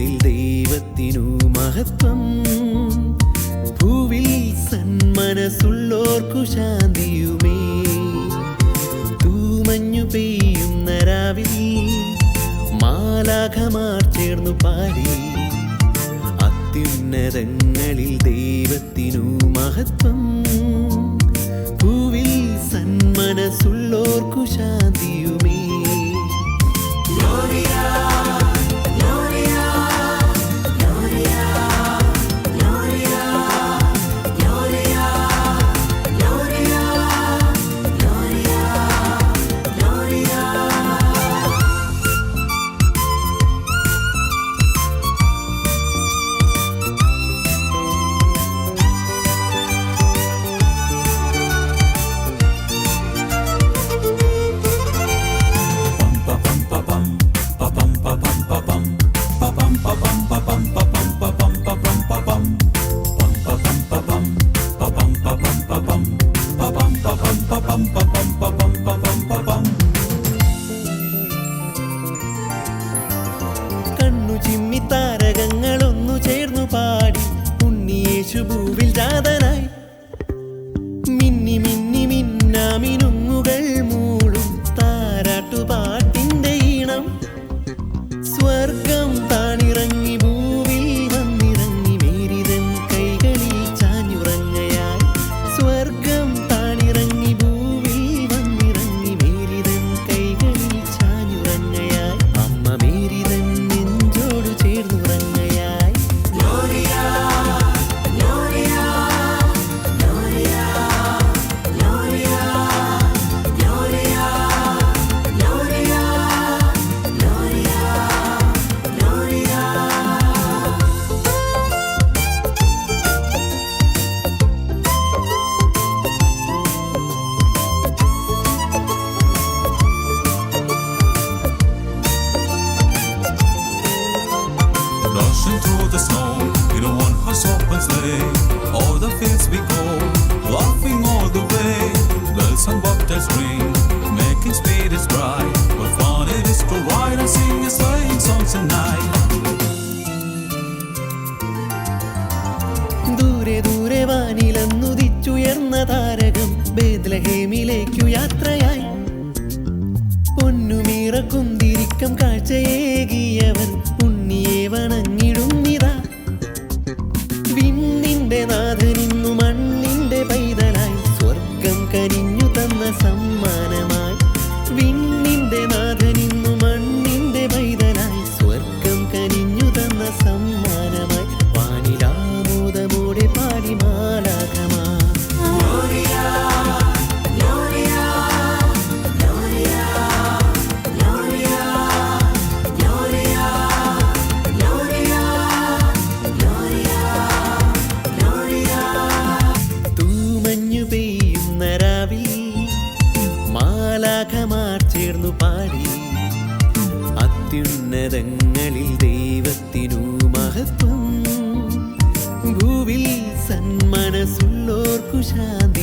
സന്മനസുള്ളോർക്കു ദൈവത്തിനു മഹത്വം. ഭൂവിൽ സന്മനസുള്ളോർക്കു ശാന്തിയുമേ. തൂമഞ്ഞു പെയ്യുന്ന രാവിൽ മാലാഖമാർ ചേർന്നു പാടി. അത്യുന്നതങ്ങളിൽ ദൈവത്തിനു മഹത്വം. ഭൂവിൽ സന്മനസുള്ളോർക്കു ശാന്തിയുമേ. കണ്ണു ചിമ്മി താരകങ്ങളൊന്നു ചേർന്നു പാടി. ഉണ്ണിയേശു ഭൂവിൽ ജാതനായി. മിന്നി മിന്നി മിന്നാമിനുങ്ങുകൾ മൂളും താരാട്ടുപാട്ടിന്റെ ഈണം. സ്വർഗം താണിറങ്ങി ഭൂവിൽ വന്നിറങ്ങി മേരിതൻ കൈകളിൽ ചാഞ്ഞുറങ്ങയായി. സ്വർഗം താണിറങ്ങി ഭൂവിൽ വന്നിറങ്ങി മേരിതൻ കൈകളിൽ ചാഞ്ഞുറങ്ങയായി. അമ്മ മേരിതൻ നെഞ്ചോടു ചേർന്നുറങ്ങയായി. Rushing through the snow in a one-horse open sleigh. All the fields we go, laughing all the way. Bells and bobtails ring, making spirits bright. What fun it is to ride and sing a sleighing songs tonight. ദൂരെ ദൂരെ വാനിലന്നുദിച്ചുയർന്ന താരകം ബേത്ലഹേമിലേക്കു യാത്രയായി. പൊന്നുമീറക്കുന്തിരിക്കം കാഴ്ചയേകിയവൻ ഉണ്ണിയെ വണങ്ങിടുന്നിതാ. വിണ്ണിന്റെ നാഥനിന്നു മണ്ണിന്റെ പൈതലായി. സ്വർഗം കനിഞ്ഞു തന്ന സമ്മാനമായി. വിണ്ണിന്റെ നാഥനിന്നു മണ്ണിന്റെ പൈതലായി. സ്വർഗം കനിഞ്ഞു തന്ന സമ്മാനമായി. വാനിലാമോദമോടെ പാടി മാലാഖമാർ. തൂമഞ്ഞു പെയ്യുന്ന രാവിൽ മാലാഖമാർ ചേർന്നു പാടി. അത്യുന്നതങ്ങളിൽ ദൈവത്തിനു മഹത്വം. ഭൂവിൽ സന്മനസുള്ളോർക്കു ശാന്തി.